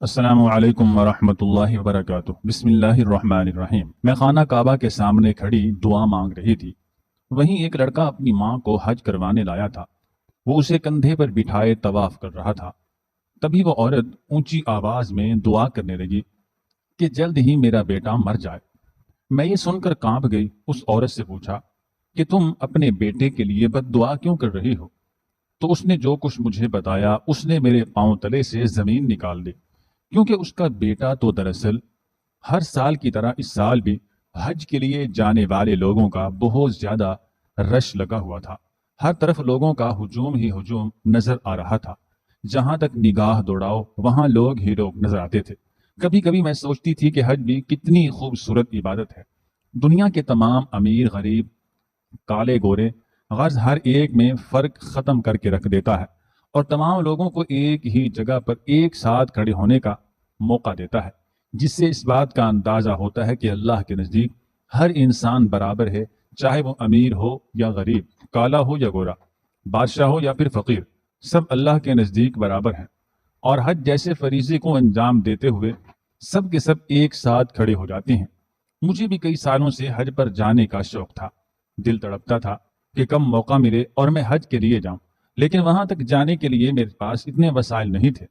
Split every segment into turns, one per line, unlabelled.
السلام علیکم ورحمۃ اللہ وبرکاتہ۔ بسم اللہ الرحمن الرحیم۔ میں خانہ کعبہ کے سامنے کھڑی دعا مانگ رہی تھی۔ وہیں ایک لڑکا اپنی ماں کو حج کروانے لایا تھا۔ وہ اسے کندھے پر بٹھائے طواف کر رہا تھا۔ تبھی وہ عورت اونچی آواز میں دعا کرنے لگی کہ جلد ہی میرا بیٹا مر جائے۔ میں یہ سن کر کانپ گئی۔ اس عورت سے پوچھا کہ تم اپنے بیٹے کے لیے بد دعا کیوں کر رہی ہو؟ تو اس نے جو کچھ مجھے بتایا اس نے میرے پاؤں تلے سے زمین نکال دی، کیونکہ اس کا بیٹا تو دراصل ہر سال کی طرح اس سال بھی حج کے لیے جانے والے لوگوں کا بہت زیادہ رش لگا ہوا تھا۔ ہر طرف لوگوں کا ہجوم ہی ہجوم نظر آ رہا تھا۔ جہاں تک نگاہ دوڑاؤ وہاں لوگ ہی لوگ نظر آتے تھے۔ کبھی کبھی میں سوچتی تھی کہ حج بھی کتنی خوبصورت عبادت ہے۔ دنیا کے تمام امیر غریب کالے گورے غرض ہر ایک میں فرق ختم کر کے رکھ دیتا ہے، اور تمام لوگوں کو ایک ہی جگہ پر ایک ساتھ کھڑے ہونے کا موقع دیتا ہے، جس سے اس بات کا اندازہ ہوتا ہے کہ اللہ کے نزدیک ہر انسان برابر ہے، چاہے وہ امیر ہو یا غریب، کالا ہو یا گورا، بادشاہ ہو یا پھر فقیر، سب اللہ کے نزدیک برابر ہیں۔ اور حج جیسے فریضے کو انجام دیتے ہوئے سب کے سب ایک ساتھ کھڑے ہو جاتے ہیں۔ مجھے بھی کئی سالوں سے حج پر جانے کا شوق تھا۔ دل تڑپتا تھا کہ کم موقع ملے اور میں حج کے لیے جاؤں، لیکن وہاں تک جانے کے لیے میرے پاس اتنے وسائل نہیں تھے۔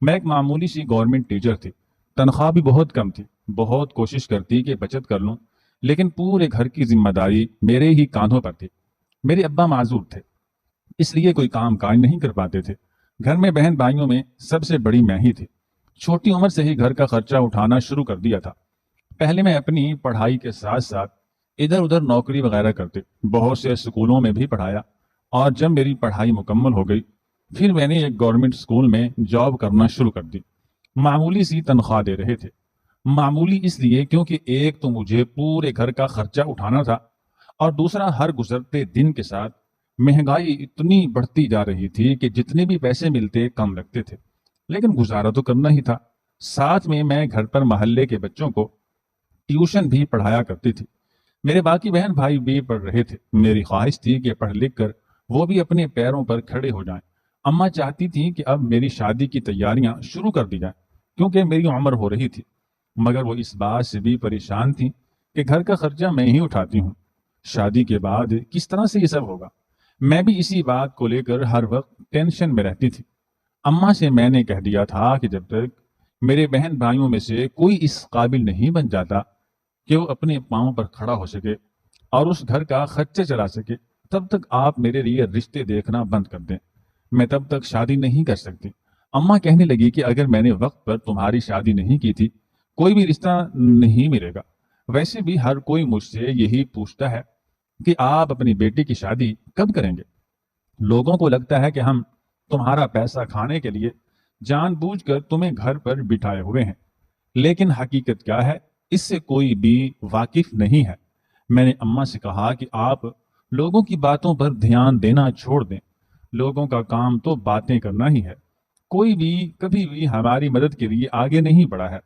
میں ایک معمولی سی گورنمنٹ ٹیچر تھی، تنخواہ بھی بہت کم تھی۔ بہت کوشش کرتی کہ بچت کر لوں، لیکن پورے گھر کی ذمہ داری میرے ہی کاندھوں پر تھی۔ میرے ابا معذور تھے، اس لیے کوئی کام کاج نہیں کر پاتے تھے۔ گھر میں بہن بھائیوں میں سب سے بڑی میں ہی تھی۔ چھوٹی عمر سے ہی گھر کا خرچہ اٹھانا شروع کر دیا تھا۔ پہلے میں اپنی پڑھائی کے ساتھ ساتھ ادھر ادھر نوکری وغیرہ کرتے، بہت سے اسکولوں میں بھی پڑھایا، اور جب میری پڑھائی مکمل ہو گئی پھر میں نے ایک گورنمنٹ اسکول میں جاب کرنا شروع کر دی۔ معمولی سی تنخواہ دے رہے تھے۔ معمولی اس لیے کیونکہ ایک تو مجھے پورے گھر کا خرچہ اٹھانا تھا، اور دوسرا ہر گزرتے دن کے ساتھ مہنگائی اتنی بڑھتی جا رہی تھی کہ جتنے بھی پیسے ملتے کم لگتے تھے، لیکن گزارا تو کرنا ہی تھا۔ ساتھ میں گھر پر محلے کے بچوں کو ٹیوشن بھی پڑھایا کرتی تھی۔ میرے باقی بہن بھائی بھی پڑھ رہے تھے۔ میری خواہش تھی کہ پڑھ لکھ کر وہ بھی اپنے پیروں پر کھڑے ہو جائیں۔ اماں چاہتی تھی کہ اب میری شادی کی تیاریاں شروع کر دی جائیں، کیونکہ میری عمر ہو رہی تھی، مگر وہ اس بات سے بھی پریشان تھی کہ گھر کا خرچہ میں ہی اٹھاتی ہوں، شادی کے بعد کس طرح سے یہ سب ہوگا۔ میں بھی اسی بات کو لے کر ہر وقت ٹینشن میں رہتی تھی۔ اماں سے میں نے کہہ دیا تھا کہ جب تک میرے بہن بھائیوں میں سے کوئی اس قابل نہیں بن جاتا کہ وہ اپنے پاؤں پر کھڑا ہو سکے اور اس گھر کا خرچہ چلا سکے، تب تک آپ میرے لیے رشتے دیکھنا بند کر دیں، میں تب تک شادی نہیں کر سکتی۔ اماں کہنے لگی کہ اگر میں نے وقت پر تمہاری شادی نہیں کی تھی کوئی بھی رشتہ نہیں ملے گا۔ ویسے بھی ہر کوئی مجھ سے یہی پوچھتا ہے کہ آپ اپنی بیٹی کی شادی کب کریں گے۔ لوگوں کو لگتا ہے کہ ہم تمہارا پیسہ کھانے کے لیے جان بوجھ کر تمہیں گھر پر بٹھائے ہوئے ہیں، لیکن حقیقت کیا ہے اس سے کوئی بھی واقف نہیں ہے۔ میں نے اماں سے کہا کہ آپ لوگوں کی باتوں پر دھیان دینا چھوڑ دیں، لوگوں کا کام تو باتیں کرنا ہی ہے۔ کوئی بھی کبھی بھی ہماری مدد کے لیے آگے نہیں بڑھا ہے۔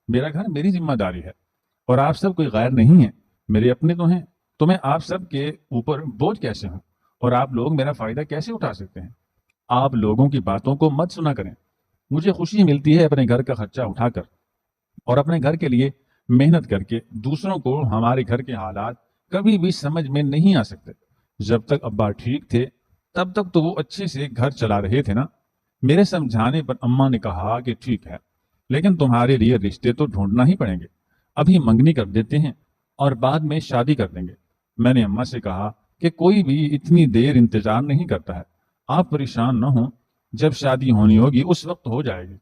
میرا گھر میری ذمہ داری ہے، اور آپ سب کوئی غیر نہیں ہیں، میرے اپنے تو ہیں، تو میں آپ سب کے اوپر بوجھ کیسے ہوں، اور آپ لوگ میرا فائدہ کیسے اٹھا سکتے ہیں۔ آپ لوگوں کی باتوں کو مت سنا کریں۔ مجھے خوشی ملتی ہے اپنے گھر کا خرچہ اٹھا کر اور اپنے گھر کے لیے محنت کر کے۔ دوسروں کو ہمارے گھر کے حالات کبھی بھی سمجھ میں نہیں آ سکتے۔ جب تک ابا ٹھیک تھے تب تک تو وہ اچھے سے گھر چلا رہے تھے نا۔ میرے سمجھانے پر اماں نے کہا کہ ٹھیک ہے، لیکن تمہارے لیے رشتے تو ڈھونڈنا ہی پڑیں گے۔ ابھی منگنی کر دیتے ہیں اور بعد میں شادی کر دیں گے۔ میں نے اماں سے کہا کہ کوئی بھی اتنی دیر انتظار نہیں کرتا ہے، آپ پریشان نہ ہوں، جب شادی ہونی ہوگی اس وقت ہو جائے گی۔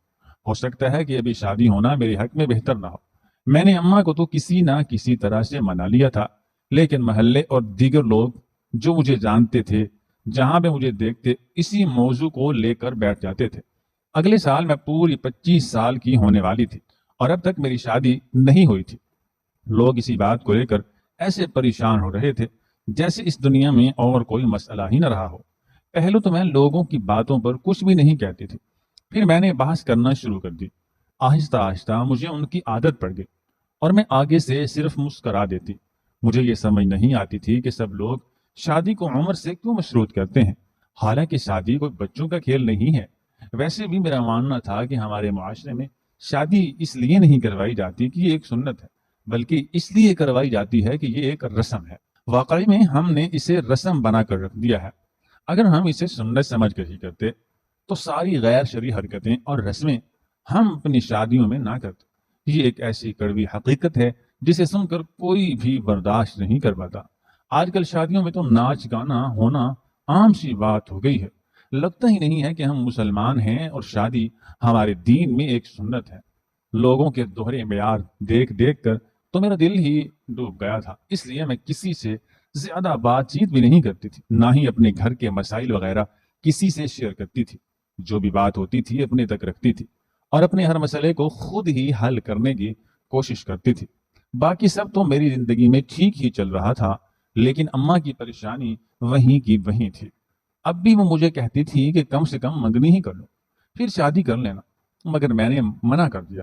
ہو سکتا ہے کہ ابھی شادی ہونا میرے حق میں بہتر نہ ہو۔ میں نے اماں کو تو کسی نہ کسی طرح سے منا لیا تھا، لیکن محلے اور دیگر لوگ جو مجھے جانتے تھے جہاں پہ مجھے دیکھتے اسی موضوع کو لے کر بیٹھ جاتے تھے۔ اگلے سال میں پوری 25 سال کی ہونے والی تھی اور اب تک میری شادی نہیں ہوئی تھی۔ لوگ اسی بات کو لے کر ایسے پریشان ہو رہے تھے جیسے اس دنیا میں اور کوئی مسئلہ ہی نہ رہا ہو۔ پہلے تو میں لوگوں کی باتوں پر کچھ بھی نہیں کہتی تھی، پھر میں نے بحث کرنا شروع کر دی۔ آہستہ آہستہ مجھے ان کی عادت پڑ گئی اور میں آگے سے صرف مسکرا دیتی۔ مجھے یہ سمجھ نہیں آتی تھی کہ سب لوگ شادی کو عمر سے کیوں مشروط کرتے ہیں، حالانکہ شادی کوئی بچوں کا کھیل نہیں ہے۔ ویسے بھی میرا ماننا تھا کہ ہمارے معاشرے میں شادی اس لیے نہیں کروائی جاتی کہ یہ ایک سنت ہے، بلکہ اس لیے کروائی جاتی ہے کہ یہ ایک رسم ہے۔ واقعی میں ہم نے اسے رسم بنا کر رکھ دیا ہے۔ اگر ہم اسے سنت سمجھ کر ہی کرتے تو ساری غیر شرعی حرکتیں اور رسمیں ہم اپنی شادیوں میں نہ کرتے۔ یہ ایک ایسی کڑوی حقیقت ہے جسے سن کر کوئی بھی برداشت نہیں کر پاتا۔ آج کل شادیوں میں تو ناچ گانا ہونا عام سی بات ہو گئی ہے۔ لگتا ہی نہیں ہے کہ ہم مسلمان ہیں اور شادی ہمارے دین میں ایک سنت ہے۔ لوگوں کے دوہرے معیار دیکھ دیکھ کر تو میرا دل ہی ڈوب گیا تھا، اس لیے میں کسی سے زیادہ بات چیت بھی نہیں کرتی تھی، نہ ہی اپنے گھر کے مسائل وغیرہ کسی سے شیئر کرتی تھی۔ جو بھی بات ہوتی تھی اپنے تک رکھتی تھی اور اپنے ہر مسئلے کو خود ہی حل کرنے کی کوشش کرتی تھی۔ باقی سب تو میری زندگی میں ٹھیک ہی چل رہا تھا، لیکن اماں کی پریشانی وہیں کی وہیں تھی۔ اب بھی وہ مجھے کہتی تھی کہ کم سے کم منگنی ہی کر لو، پھر شادی کر لینا، مگر میں نے منع کر دیا۔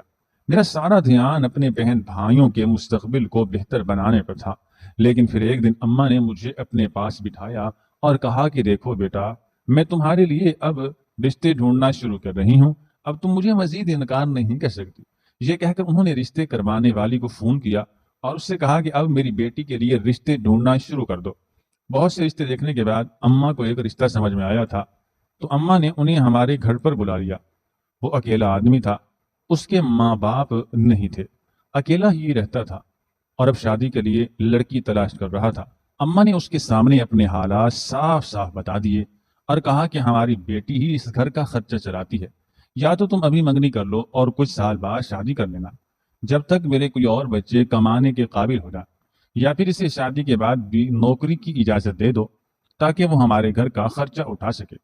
میرا سارا دھیان اپنے بہن بھائیوں کے مستقبل کو بہتر بنانے پر تھا۔ لیکن پھر ایک دن اماں نے مجھے اپنے پاس بٹھایا اور کہا کہ دیکھو بیٹا، میں تمہارے لیے اب رشتے ڈھونڈنا شروع کر رہی ہوں، اب تم مجھے مزید انکار نہیں کر سکتی۔ یہ کہہ کر انہوں نے رشتے کروانے والی کو فون کیا اور اس سے کہا کہ اب میری بیٹی کے لیے رشتے ڈھونڈنا شروع کر دو۔ بہت سے رشتے دیکھنے کے بعد اماں کو ایک رشتہ سمجھ میں آیا تھا، تو اماں نے انہیں ہمارے گھر پر بلا لیا۔ وہ اکیلا آدمی تھا، اس کے ماں باپ نہیں تھے، اکیلا ہی رہتا تھا اور اب شادی کے لیے لڑکی تلاش کر رہا تھا۔ اماں نے اس کے سامنے اپنے حالات صاف صاف بتا دیے اور کہا کہ ہماری بیٹی ہی اس گھر کا خرچہ چلاتی ہے، یا تو تم ابھی منگنی کر لو اور کچھ سال بعد شادی کر لینا، جب تک میرے کوئی اور بچے کمانے کے قابل ہو جائیں، یا پھر اسے شادی کے بعد بھی نوکری کی اجازت دے دو تاکہ وہ ہمارے گھر کا خرچہ اٹھا سکے۔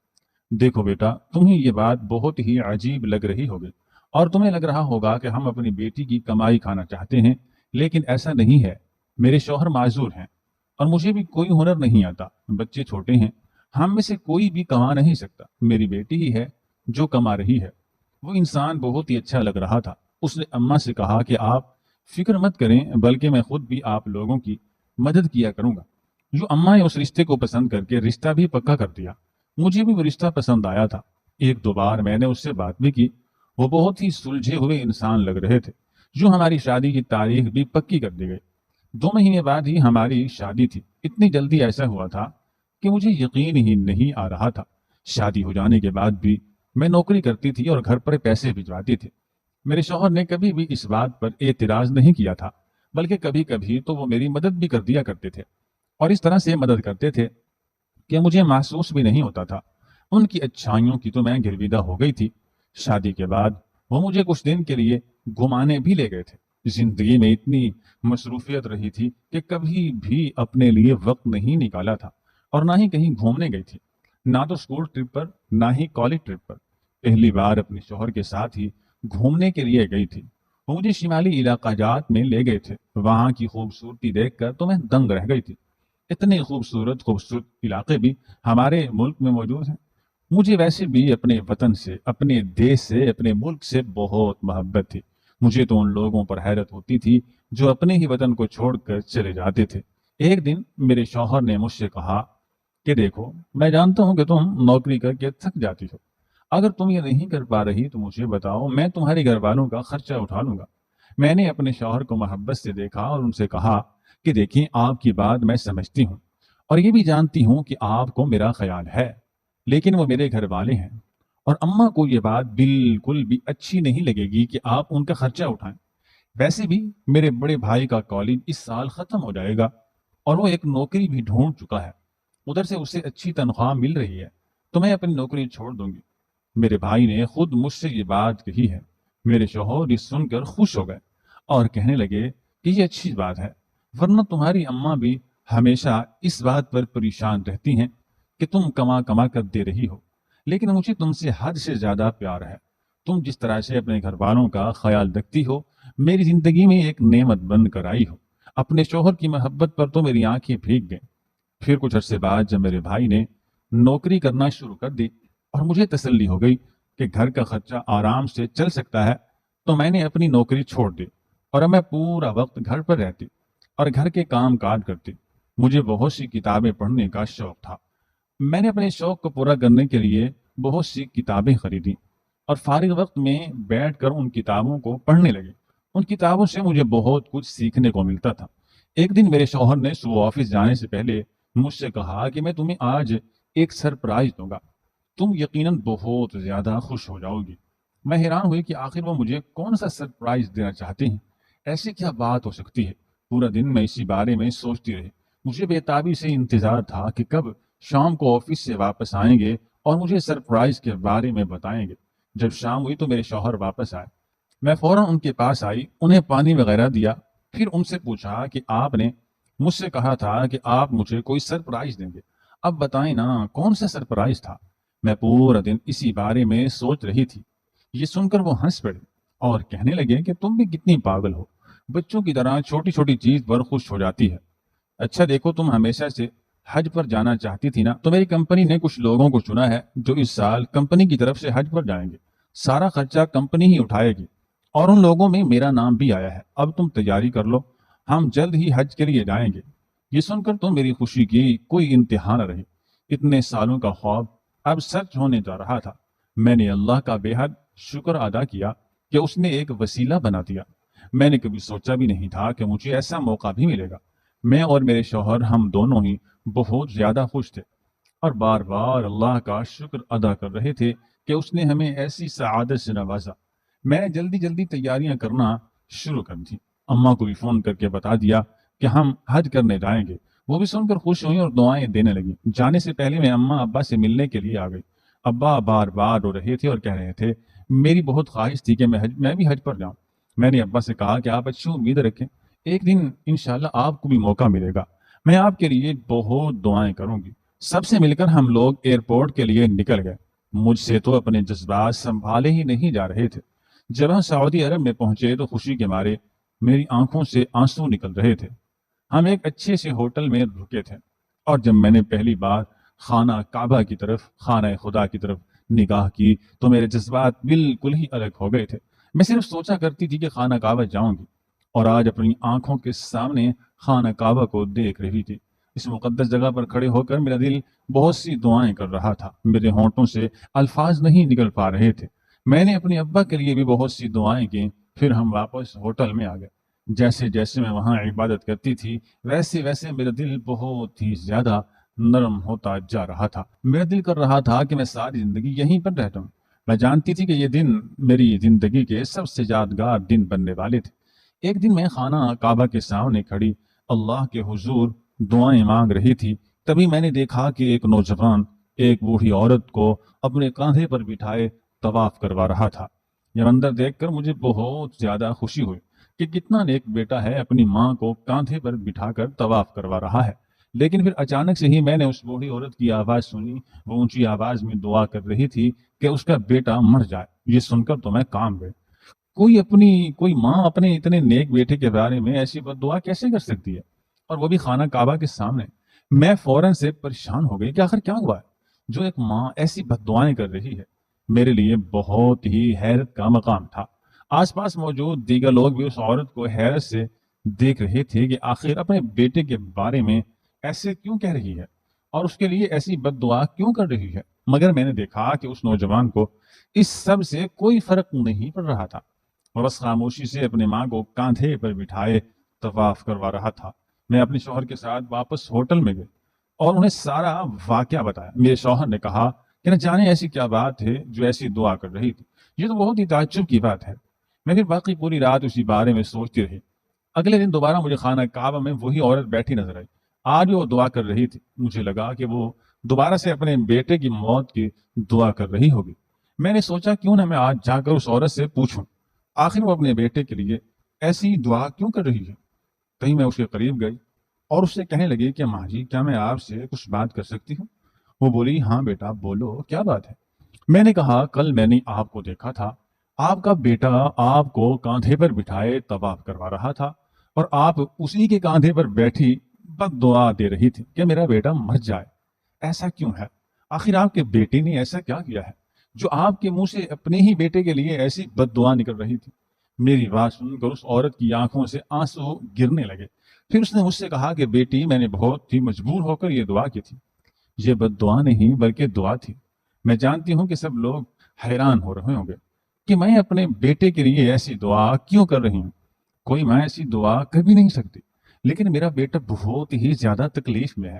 دیکھو بیٹا، تمہیں یہ بات بہت ہی عجیب لگ رہی ہوگی اور تمہیں لگ رہا ہوگا کہ ہم اپنی بیٹی کی کمائی کھانا چاہتے ہیں، لیکن ایسا نہیں ہے۔ میرے شوہر معذور ہیں اور مجھے بھی کوئی ہنر نہیں آتا، بچے چھوٹے ہیں، ہم میں سے کوئی بھی کما نہیں سکتا، میری بیٹی ہی ہے جو کما رہی ہے۔ وہ انسان بہت ہی اچھا لگ رہا تھا۔ اس نے اماں سے کہا کہ آپ فکر مت کریں، بلکہ میں خود بھی آپ لوگوں کی مدد کیا کروں گا۔ جو اماں نے اس رشتے کو پسند کر کے رشتہ بھی پکا کر دیا۔ مجھے بھی وہ رشتہ پسند آیا تھا۔ ایک دو بار میں نے اس سے بات بھی کی، وہ بہت ہی سلجھے ہوئے انسان لگ رہے تھے۔ جو ہماری شادی کی تاریخ بھی پکی کر دی گئی۔ 2 مہینے بعد ہی ہماری شادی تھی۔ اتنی جلدی ایسا ہوا تھا کہ مجھے یقین ہی نہیں آ رہا تھا۔ شادی ہو جانے کے بعد بھی میں نوکری کرتی تھی اور گھر پر پیسے بھجواتی تھی۔ میرے شوہر نے کبھی بھی اس بات پر اعتراض نہیں کیا تھا، بلکہ کبھی کبھی تو وہ میری مدد بھی کر دیا کرتے تھے، اور اس طرح سے مدد کرتے تھے کہ مجھے محسوس بھی نہیں ہوتا تھا۔ ان کی اچھائیوں کی تو میں گرویدہ ہو گئی تھی۔ شادی کے بعد وہ مجھے کچھ دن کے لیے گھمانے بھی لے گئے تھے۔ زندگی میں اتنی مصروفیت رہی تھی کہ کبھی بھی اپنے لیے وقت نہیں نکالا تھا، اور نہ ہی کہیں گھومنے گئی تھی، نہ تو اسکول ٹرپ پر نہ ہی کالج ٹرپ پر۔ پہلی بار اپنے شوہر کے ساتھ ہی گھومنے کے لیے گئی تھی۔ وہ مجھے شمالی علاقہ جات میں لے گئے تھے۔ وہاں کی خوبصورتی دیکھ کر تو میں دنگ رہ گئی تھی۔ اتنے خوبصورت علاقے بھی ہمارے ملک میں موجود ہیں۔ مجھے ویسے بھی اپنے وطن سے، اپنے دیش سے، اپنے ملک سے بہت محبت تھی۔ مجھے تو ان لوگوں پر حیرت ہوتی تھی جو اپنے ہی وطن کو چھوڑ کر چلے جاتے تھے۔ ایک دن میرے شوہر نے مجھ سے کہا کہ دیکھو، میں جانتا ہوں کہ تم نوکری کر کے تھک جاتی ہو، اگر تم یہ نہیں کر پا رہی تو مجھے بتاؤ، میں تمہارے گھر والوں کا خرچہ اٹھا لوں گا۔ میں نے اپنے شوہر کو محبت سے دیکھا اور ان سے کہا کہ دیکھیں، آپ کی بات میں سمجھتی ہوں اور یہ بھی جانتی ہوں کہ آپ کو میرا خیال ہے، لیکن وہ میرے گھر والے ہیں اور اماں کو یہ بات بالکل بھی اچھی نہیں لگے گی کہ آپ ان کا خرچہ اٹھائیں۔ ویسے بھی میرے بڑے بھائی کا کالج اس سال ختم ہو جائے گا اور وہ ایک نوکری بھی ڈھونڈ چکا ہے، ادھر سے اسے اچھی تنخواہ مل رہی ہے، تو میں اپنی نوکری چھوڑ دوں گی۔ میرے بھائی نے خود مجھ سے یہ بات کہی ہے۔ میرے شوہر یہ سن کر خوش ہو گئے اور کہنے لگے کہ یہ اچھی بات ہے، ورنہ تمہاری اماں بھی ہمیشہ اس بات پر پریشان رہتی ہیں کہ تم کما کما کر دے رہی ہو، لیکن مجھے تم سے حد سے زیادہ پیار ہے۔ تم جس طرح سے اپنے گھر والوں کا خیال رکھتی ہو، میری زندگی میں ایک نعمت بن کر آئی ہو۔ اپنے شوہر کی محبت پر تو میری آنکھیں بھیگ گئیں۔ پھر کچھ عرصے بعد جب میرے بھائی نے نوکری کرنا شروع کر دی اور مجھے تسلی ہو گئی کہ گھر کا خرچہ آرام سے چل سکتا ہے، تو میں نے اپنی نوکری چھوڑ دی اور اب میں پورا وقت گھر پر رہتی اور گھر کے کام کاج کرتی۔ مجھے بہت سی کتابیں پڑھنے کا شوق تھا۔ میں نے اپنے شوق کو پورا کرنے کے لیے بہت سی کتابیں خریدی اور فارغ وقت میں بیٹھ کر ان کتابوں کو پڑھنے لگے۔ ان کتابوں سے مجھے بہت کچھ سیکھنے کو ملتا تھا۔ ایک دن میرے شوہر نے صبح آفس جانے سے پہلے مجھ سے کہا کہ میں تمہیں آج ایک سرپرائز دوں گا، تم یقیناً بہت زیادہ خوش ہو جاؤ گی۔ میں حیران ہوئی کہ آخر وہ مجھے کون سا سرپرائز دینا چاہتے ہیں، ایسی کیا بات ہو سکتی ہے۔ پورا دن میں اسی بارے میں سوچتی رہی۔ مجھے بےتابی سے انتظار تھا کہ کب شام کو آفس سے واپس آئیں گے اور مجھے سرپرائز کے بارے میں بتائیں گے۔ جب شام ہوئی تو میرے شوہر واپس آئے۔ میں فوراً ان کے پاس آئی، انہیں پانی وغیرہ دیا، پھر ان سے پوچھا کہ آپ نے مجھ سے کہا تھا کہ آپ مجھے کوئی سرپرائز دیں گے، اب بتائیں نا کون سا سرپرائز تھا۔ میں پورا دن اسی بارے میں سوچ رہی تھی۔ یہ سن کر وہ ہنس پڑے اور کہنے لگے کہ تم بھی کتنی پاگل ہو، بچوں کی طرح چھوٹی چھوٹی چیز پر خوش ہو جاتی ہے۔ اچھا دیکھو، تم ہمیشہ سے حج پر جانا چاہتی تھی نا، تو میری کمپنی نے کچھ لوگوں کو چنا ہے جو اس سال کمپنی کی طرف سے حج پر جائیں گے۔ سارا خرچہ کمپنی ہی اٹھائے گی اور ان لوگوں میں میرا نام بھی آیا ہے۔ اب تم تیاری کر لو، ہم جلد ہی حج کے لیے جائیں گے۔ یہ سن کر تو میری خوشی کی کوئی انتہا نہ رہی۔ اتنے سالوں کا خواب اب سچ ہونے جا رہا تھا۔ میں نے اللہ کا بے حد شکر ادا کیا کہ اس نے ایک وسیلہ بنا دیا۔ میں نے کبھی سوچا بھی نہیں تھا کہ مجھے ایسا موقع بھی ملے گا۔ میں اور میرے شوہر ہم دونوں ہی بہت زیادہ خوش تھے اور بار بار اللہ کا شکر ادا کر رہے تھے کہ اس نے ہمیں ایسی سعادت سے نوازا۔ میں نے جلدی جلدی تیاریاں کرنا شروع کر دی۔ اماں کو بھی فون کر کے بتا دیا کہ ہم حج کرنے جائیں گے۔ وہ بھی سن کر خوش ہوئی اور دعائیں دینے لگی۔ جانے سے پہلے میں اماں ابا سے ملنے کے لیے آ گئی۔ ابا بار بار رو رہے تھے اور کہہ رہے تھے میری بہت خواہش تھی کہ میں بھی حج پر جاؤں۔ میں نے ابا سے کہا کہ آپ اچھی امید رکھیں، ایک دن انشاءاللہ آپ کو بھی موقع ملے گا، میں آپ کے لیے بہت دعائیں کروں گی۔ سب سے مل کر ہم لوگ ایئرپورٹ کے لیے نکل گئے۔ مجھ سے تو اپنے جذبات سنبھالے ہی نہیں جا رہے تھے۔ جب ہم سعودی عرب میں پہنچے تو خوشی کے مارے میری آنکھوں سے آنسو نکل رہے تھے۔ ہم ایک اچھے سے ہوٹل میں رکے تھے اور جب میں نے پہلی بار خانہ کعبہ کی طرف، خانہ خدا کی طرف نگاہ کی تو میرے جذبات بالکل ہی الگ ہو گئے تھے۔ میں صرف سوچا کرتی تھی کہ خانہ کعبہ جاؤں گی، اور آج اپنی آنکھوں کے سامنے خانہ کعبہ کو دیکھ رہی تھی۔ اس مقدس جگہ پر کھڑے ہو کر میرا دل بہت سی دعائیں کر رہا تھا۔ میرے ہونٹوں سے الفاظ نہیں نکل پا رہے تھے۔ میں نے اپنے ابا کے لیے بھی بہت سی دعائیں کی۔ پھر ہم واپس ہوٹل میں آ گئے۔ جیسے جیسے میں وہاں عبادت کرتی تھی ویسے ویسے میرا دل بہت ہی زیادہ نرم ہوتا جا رہا تھا۔ میرا دل کر رہا تھا کہ میں ساری زندگی یہیں پر رہتا ہوں۔ میں جانتی تھی کہ یہ دن میری زندگی کے سب سے یادگار دن بننے والے تھے۔ ایک دن میں خانہ کعبہ کے سامنے کھڑی اللہ کے حضور دعائیں مانگ رہی تھی، تبھی میں نے دیکھا کہ ایک نوجوان ایک بوڑھی عورت کو اپنے کاندھے پر بٹھائے طواف کروا رہا تھا۔ یہ منظر دیکھ کر مجھے بہت زیادہ خوشی ہوئی کہ کتنا نیک بیٹا ہے، اپنی ماں کو کاندھے پر بٹھا کر طواف کروا رہا ہے۔ لیکن پھر اچانک سے ہی میں نے اس بوڑھی عورت کی آواز سنی۔ وہ اونچی آواز میں دعا کر رہی تھی کہ اس کا بیٹا مر جائے۔ یہ سن کر تو میں کام گئے۔ کوئی ماں اپنے اتنے نیک بیٹے کے بارے میں ایسی بد دعا کیسے کر سکتی ہے، اور وہ بھی خانہ کعبہ کے سامنے؟ میں فوراً سے پریشان ہو گئی کہ آخر کیا ہوا ہے جو ایک ماں ایسی بد دعائیں کر رہی ہے۔ میرے لیے بہت ہی حیرت کا مقام تھا۔ آس پاس موجود دیگر لوگ بھی اس عورت کو حیرت سے دیکھ رہے تھے کہ آخر اپنے بیٹے کے بارے میں ایسے کیوں کہہ رہی ہے اور اس کے لیے ایسی بد دعا کیوں کر رہی ہے۔ مگر میں نے دیکھا کہ اس نوجوان کو اس سب سے کوئی فرق نہیں پڑ رہا تھا۔ وہ بس خاموشی سے اپنے ماں کو کاندھے پر بٹھائے طواف کروا رہا تھا۔ میں اپنے شوہر کے ساتھ واپس ہوٹل میں گئی اور انہیں سارا واقعہ بتایا۔ میرے شوہر نے کہا کہ نہ جانے ایسی کیا بات ہے جو ایسی دعا کر رہی تھی، یہ تو بہت ہی تعجب کی بات ہے۔ میں پھر باقی پوری رات اسی بارے میں سوچتی رہی۔ اگلے دن دوبارہ مجھے خانہ کعبہ میں وہی عورت بیٹھی نظر آئی۔ آج بھی وہ دعا کر رہی تھی۔ مجھے لگا کہ وہ دوبارہ سے اپنے بیٹے کی موت کی دعا کر رہی ہوگی۔ میں نے سوچا کیوں نہ میں آج جا کر اس عورت سے پوچھوں آخر وہ اپنے بیٹے کے لیے ایسی دعا کیوں کر رہی ہے۔ کہیں میں اس کے قریب گئی اور اس سے کہنے لگی کہ ماں جی، کیا میں آپ سے کچھ بات کر سکتی ہوں؟ وہ بولی ہاں بیٹا بولو، کیا بات ہے؟ میں نے کہا کل میں نے آپ کو دیکھا تھا، آپ کا بیٹا آپ کو کاندھے پر بٹھائے طواف کروا رہا تھا اور آپ اسی کے کاندھے پر بیٹھی بد دعا دے رہی تھی کہ میرا بیٹا مر جائے۔ ایسا کیوں ہے؟ آخر آپ کے بیٹے نے ایسا کیا کیا ہے جو آپ کے منہ سے اپنے ہی بیٹے کے لیے ایسی بد دعا نکل رہی تھی؟ میری بات سن کر اس عورت کی آنکھوں سے آنسو گرنے لگے۔ پھر اس نے مجھ سے کہا کہ بیٹی، میں نے بہت ہی مجبور ہو کر یہ دعا کی تھی۔ یہ بد دعا نہیں بلکہ دعا تھی۔ میں جانتی ہوں کہ سب لوگ حیران ہو رہے ہوں گے کہ میں اپنے بیٹے کے لیے ایسی دعا کیوں کر رہی ہوں۔ کوئی ماں ایسی دعا کر بھی نہیں سکتی، لیکن میرا بیٹا بہت ہی زیادہ تکلیف میں ہے۔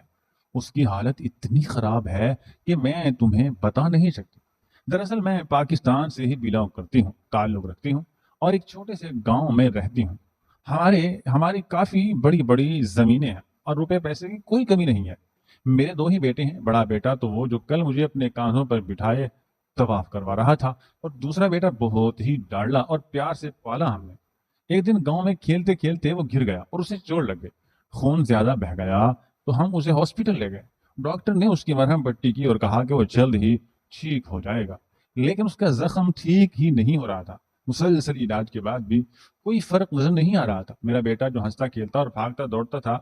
اس کی حالت اتنی خراب ہے کہ میں تمہیں بتا نہیں سکتی۔ دراصل میں پاکستان سے ہی بلانگ کرتی ہوں، تعلق رکھتی ہوں، اور ایک چھوٹے سے گاؤں میں رہتی ہوں۔ ہماری کافی بڑی بڑی زمینیں ہیں اور روپے پیسے کی کوئی کمی نہیں ہے۔ میرے دو ہی بیٹے ہیں، بڑا بیٹا تو وہ جو کل مجھے اپنے کاندھوں پر بٹھائے طواف کروا رہا تھا، اور دوسرا بیٹا بہت ہی ڈاڈلا اور پیار سے پالا ہم نے۔ ایک دن گاؤں میں کھیلتے کھیلتے وہ گر گیا اور اسے چوٹ لگ گئی، خون زیادہ بہہ گیا تو ہم اسے ہاسپٹل لے گئے۔ ڈاکٹر نے اس کی مرہم پٹی کی اور کہا کہ وہ جلد ہی ٹھیک ہو جائے گا، لیکن اس کا زخم ٹھیک ہی نہیں ہو رہا تھا۔ مسلسل علاج کے بعد بھی کوئی فرق نظر نہیں آ رہا تھا۔ میرا بیٹا جو ہنستا کھیلتا اور بھاگتا دوڑتا تھا،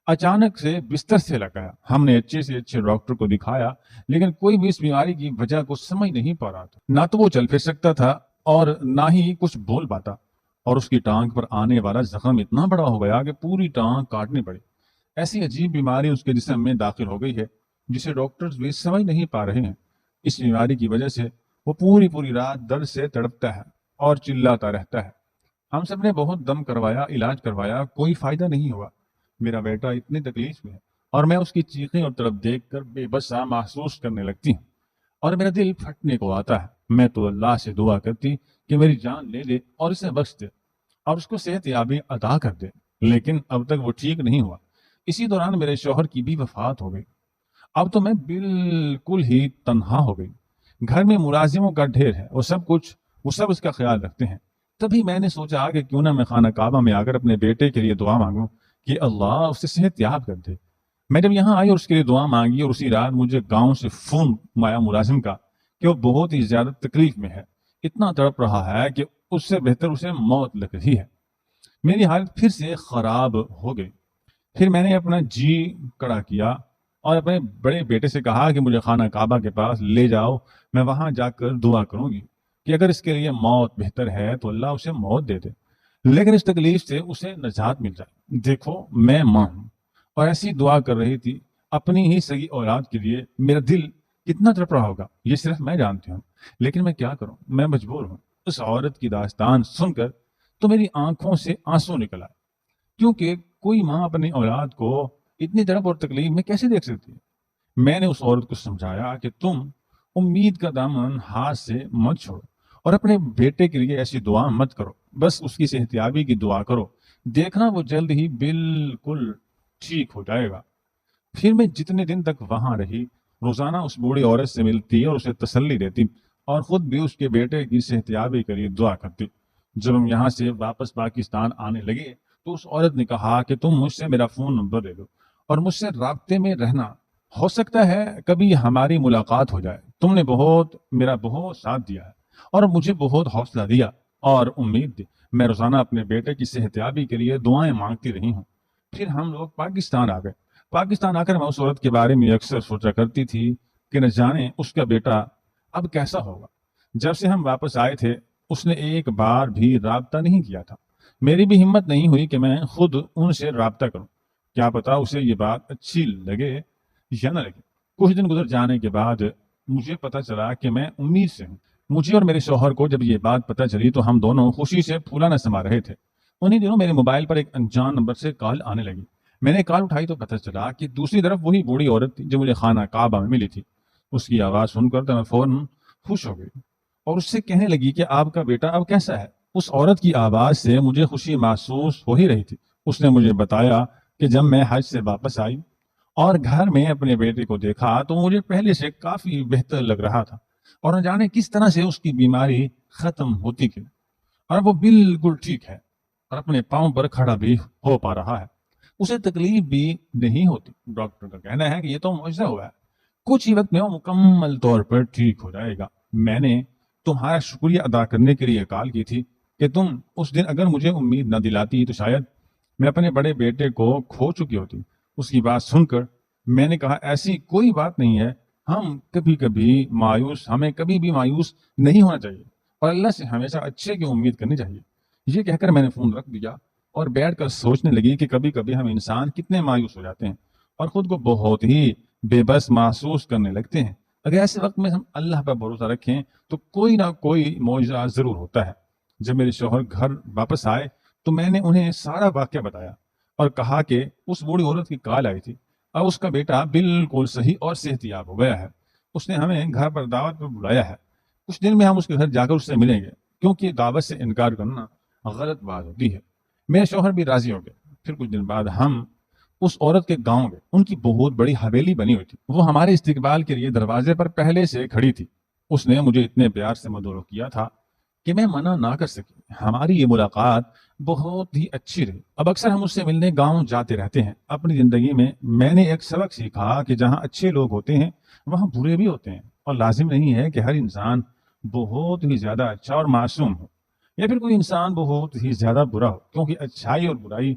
اچانک سے بستر سے لگ گیا۔ ہم نے اچھے سے اچھے ڈاکٹر کو دکھایا، لیکن کوئی بھی اس بیماری کی وجہ کو سمجھ نہیں پا رہا تھا۔ نہ تو وہ چل پھر سکتا تھا اور نہ ہی کچھ بول پاتا، اور اس کی ٹانگ پر آنے والا زخم اتنا بڑا ہو گیا کہ پوری ٹانگ کاٹنی پڑی۔ ایسی عجیب بیماری اس کے جسم میں داخل ہو گئی ہے جسے ڈاکٹرز بھی سمجھ نہیں پا رہے ہیں۔ اس بیماری کی وجہ سے وہ پوری رات درد سے تڑپتا ہے اور چلاتا رہتا ہے۔ ہم سب نے بہت دم کروایا، علاج کروایا، کوئی فائدہ نہیں ہوا۔ میرا بیٹا اتنی تکلیف میں ہے اور میں اس کی چیخیں اور تڑپ دیکھ کر بے بسا محسوس کرنے لگتی ہوں اور میرا دل پھٹنے کو آتا ہے۔ میں تو اللہ سے دعا کرتی کہ میری جان لے لے اور اسے بخش دے اور اس کو صحت یابی عطا کر دے، لیکن اب تک وہ ٹھیک نہیں ہوا۔ اسی دوران میرے شوہر کی بھی وفات ہو گئی۔ اب تو میں بالکل ہی تنہا ہو گئی۔ گھر میں ملازموں کا ڈھیر ہے، وہ سب اس کا خیال رکھتے ہیں۔ تبھی میں نے سوچا کہ کیوں نہ میں خانہ کعبہ میں آ کر اپنے بیٹے کے لیے دعا مانگوں کہ اللہ اسے صحت یاب کر دے۔ میں جب یہاں آئی اور اس کے لیے دعا مانگی، اور اسی رات مجھے گاؤں سے فون آیا ملازم کا کہ وہ بہت ہی زیادہ تکلیف میں ہے، اتنا تڑپ رہا ہے کہ اس سے بہتر اسے موت لگ رہی ہے۔ میری حالت پھر سے خراب ہو گئی۔ پھر میں نے اپنا جی کڑا کیا اور اپنے بڑے بیٹے سے کہا کہ مجھے خانہ کعبہ کے پاس لے جاؤ، میں وہاں جا کر دعا کروں گی کہ اگر اس کے لیے موت بہتر ہے تو اللہ اسے موت دے دے، لیکن اس تکلیف سے اسے نجات مل جائے۔ دیکھو میں ماں ہوں اور ایسی دعا کر رہی تھی اپنی ہی سگی اولاد کے لیے۔ میرا دل کتنا تڑپ رہا ہوگا یہ صرف میں جانتی ہوں، لیکن میں کیا کروں، میں مجبور ہوں۔ اس عورت کی داستان سن کر تو میری آنکھوں سے آنسو نکل آئے، کیونکہ کوئی ماں اپنی اولاد کو اتنی تڑپ اور تکلیف میں کیسے دیکھ سکتی ہے۔ میں نے اس عورت کو سمجھایا کہ تم امید کا دامن ہاتھ سے مت چھوڑو اور اپنے بیٹے کے لیے ایسی دعا مت کرو، بس اس کی صحت یابی کی دعا کرو، دیکھنا وہ جلد ہی بالکل ٹھیک ہو جائے گا۔ پھر میں جتنے دن تک وہاں رہی، روزانہ اس بوڑھی عورت سے ملتی اور اسے تسلی دیتی، اور خود بھی اس کے بیٹے کی صحت یابی کے لیے دعا کرتی۔ جب ہم یہاں سے واپس پاکستان آنے لگے تو اس عورت نے کہا کہ تم مجھ سے میرا فون نمبر لے لو اور مجھ سے رابطے میں رہنا، ہو سکتا ہے کبھی ہماری ملاقات ہو جائے۔ تم نے میرا بہت ساتھ دیا ہے اور مجھے بہت حوصلہ دیا اور امید دی۔ میں روزانہ اپنے بیٹے کی صحت یابی کے لیے دعائیں مانگتی رہی ہوں۔ پھر ہم لوگ پاکستان آ گئے۔ پاکستان آ کر میں اس عورت کے بارے میں اکثر سوچا کرتی تھی کہ نہ جانے اس کا بیٹا اب کیسا ہوگا۔ جب سے ہم واپس آئے تھے اس نے ایک بار بھی رابطہ نہیں کیا تھا۔ میری بھی ہمت نہیں ہوئی کہ میں خود ان سے رابطہ کروں، کیا پتا اسے یہ بات اچھی لگے یا نہ لگے۔ کچھ دن گزر جانے کے بعد مجھے پتا چلا کہ میں امید سے ہوں۔ مجھے اور میرے شوہر کو جب یہ بات پتا چلی تو ہم دونوں خوشی سے پھولا نہ سما رہے تھے۔ انہی دنوں میرے موبائل پر ایک انجان نمبر سے کال آنے لگی۔ میں نے کال اٹھائی تو پتا چلا کہ دوسری طرف وہی بوڑھی عورت تھی جو مجھے خانہ کعبہ میں ملی تھی۔ اس کی آواز سن کر تو میں فوراً خوش ہو گئی اور اس سے کہنے لگی کہ آپ کا بیٹا اب کیسا ہے۔ اس عورت کی آواز سے مجھے خوشی محسوس ہو ہی رہی تھی۔ اس نے مجھے بتایا کہ جب میں حج سے واپس آئی اور گھر میں اپنے بیٹے کو دیکھا تو مجھے پہلے سے کافی بہتر لگ رہا تھا، اور نہ جانے کس طرح سے اس کی بیماری ختم ہوتی گئی اور وہ بالکل ٹھیک ہے اور اپنے پاؤں پر کھڑا بھی ہو پا رہا ہے۔ اسے تکلیف بھی نہیں ہوتی۔ ڈاکٹر کا کہنا ہے کہ یہ تو معجزہ ہوا ہے، کچھ ہی وقت میں وہ مکمل طور پر ٹھیک ہو جائے گا۔ میں نے تمہارا شکریہ ادا کرنے کے لیے کال کی تھی کہ تم اس دن اگر مجھے امید نہ دلاتی تو شاید میں اپنے بڑے بیٹے کو کھو چکی ہوتی۔ اس کی بات سن کر میں نے کہا ایسی کوئی بات نہیں ہے، ہمیں کبھی بھی مایوس نہیں ہونا چاہیے اور اللہ سے ہمیشہ اچھے کی امید کرنی چاہیے۔ یہ کہہ کر میں نے فون رکھ دیا اور بیٹھ کر سوچنے لگی کہ کبھی کبھی ہم انسان کتنے مایوس ہو جاتے ہیں اور خود کو بہت ہی بے بس محسوس کرنے لگتے ہیں۔ اگر ایسے وقت میں ہم اللہ پر بھروسہ رکھیں تو کوئی نہ کوئی معجزہ ضرور ہوتا ہے۔ جب میرے شوہر گھر واپس آئے تو میں نے انہیں سارا واقعہ بتایا اور کہا کہ اس بوڑھی عورت کی کال آئی تھی، اب اس کا بیٹا بالکل صحیح اور صحت یاب ہو گیا ہے، اس نے ہمیں گھر پر دعوت پر بلایا ہے، کچھ دن میں ہم اس کے گھر جا کر اس سے ملیں گے، کیونکہ دعوت سے انکار کرنا غلط بات ہوتی ہے۔ میرے شوہر بھی راضی ہو گئے۔ پھر کچھ دن بعد ہم اس عورت کے گاؤں گئے، ان کی بہت بڑی حویلی بنی ہوئی تھی، وہ ہمارے استقبال کے لیے دروازے پر پہلے سے کھڑی تھی، اس نے مجھے اتنے پیار سے مدعو کیا تھا کہ میں منع نہ کر سکی۔ ہماری یہ ملاقات بہت ہی اچھی رہی۔ اب اکثر ہم اس سے ملنے گاؤں جاتے رہتے ہیں۔ اپنی زندگی میں نے ایک سبق سیکھا کہ جہاں اچھے لوگ ہوتے ہیں وہاں برے بھی ہوتے ہیں، اور لازم نہیں ہے کہ ہر انسان بہت ہی زیادہ اچھا اور معصوم ہو، یا پھر کوئی انسان بہت ہی زیادہ برا ہو، کیونکہ اچھائی اور برائی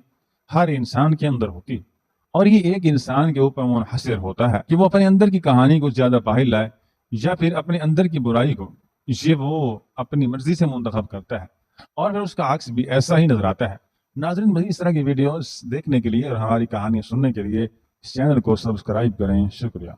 ہر انسان کے اندر ہوتی ہے، اور یہ ایک انسان کے اوپر منحصر ہوتا ہے کہ وہ اپنے اندر کی کہانی کو زیادہ باہر لائے یا پھر اپنے اندر کی برائی کو یہ وہ اپنی مرضی سے منتخب کرتا ہے، اور پھر اس کا عکس بھی ایسا ہی نظر آتا ہے۔ ناظرین، مزید اس طرح کی ویڈیوز دیکھنے کے لیے اور ہماری کہانی سننے کے لیے اس چینل کو سبسکرائب کریں۔ شکریہ۔